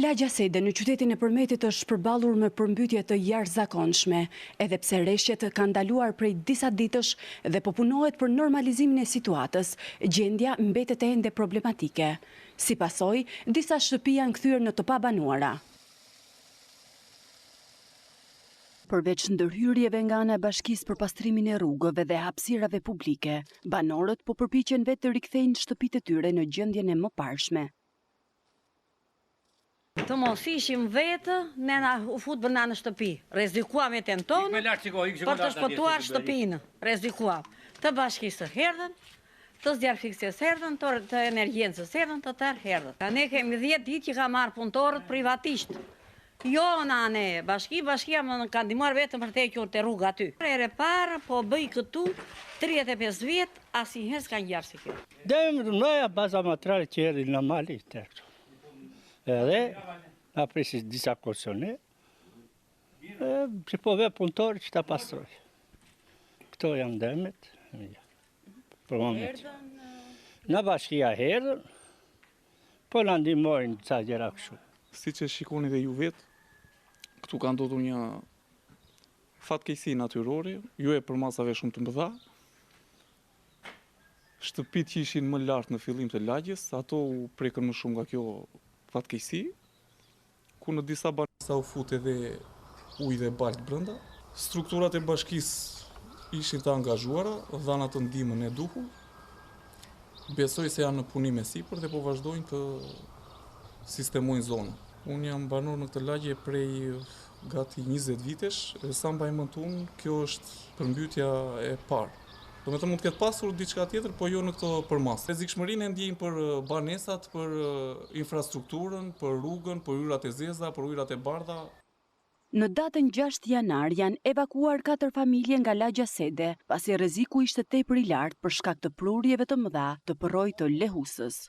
Lagja Sede në qytetin e Përmetit është përballur me përmbytje të jashtëzakonshme, edhe pse rreshtet kanë ndaluar prej disa ditësh dhe po punohet për normalizimin e situatës, gjendja mbetet ende problematike. Si pasojë, disa shtëpi janë kthyer në të pabanuara. Përveç ndërhyrjeve nga ana e Bashkisë për pastrimin e rrugëve dhe hapësirave publike, banorët po përpiqen vetë të rikthejnë shtëpitë e tyre në gjendjen e mëparshme. Të mos ishim vetë, ne na u fut bëna në shtëpi. Rrezikuam jetën tonë për të shpëtuar shtëpinë. Rrezikuam. Të Bashkisë erdhën, të zjarfikses erdhën, të energjencës erdhën, të tërë erdhën. Ne kemi 10 ditë që ka marrë punëtorët privatisht. Jo na ne, bashkia më ka ndihmuar vetëm për të hequr te rruga aty. Ere parë po bëj këtu 35 vjet, asnjëherë s'ka ngjarë si kjo. Dëm noja baza materiale që erdhi normalisht. Edhe na prisi disa kosone, që po ve punëtori që ta pastroj. Këto janë dëmet, për moment. Në bashkia herdën, po na ndihmojnë ca gjëra kështu. Siç e shikoni dhe ju vetë, këtu ka ndodhur një fatkeqësi natyrore, jo e për masave shumë të mëdha. Shtëpitë që ishin më lart në fillim të lagjes, ato u prekën më shumë nga kjo fatkeqësi, ku në disa banesa u fut edhe ujë dhe baltë brenda. Strukturat e bashkisë ishin të angazhuara, dhanë atë ndihmën e duhur. Besoj se janë në punim e sipër dhe po vazhdojnë të sistemojnë zonën. Unë jam banor në këtë lagje prej gati 20 vitesh, e sa mbaj mend unë, kjo është përmbytja e parë. Domethënë mund të ketë pasur diçka tjetër, po jo në këto përmas. Rrezikshmërinë e ndjejmë për banesat, për infrastrukturën, për rrugën, për yrat e zeza, për yrat e bardha. Në datën 6 janar janë evakuuar 4 familje nga Lagja Sede, pasi rreziku ishte tepër i lartë për shkak të prurjeve të mëdha të përrojë të Lehusës.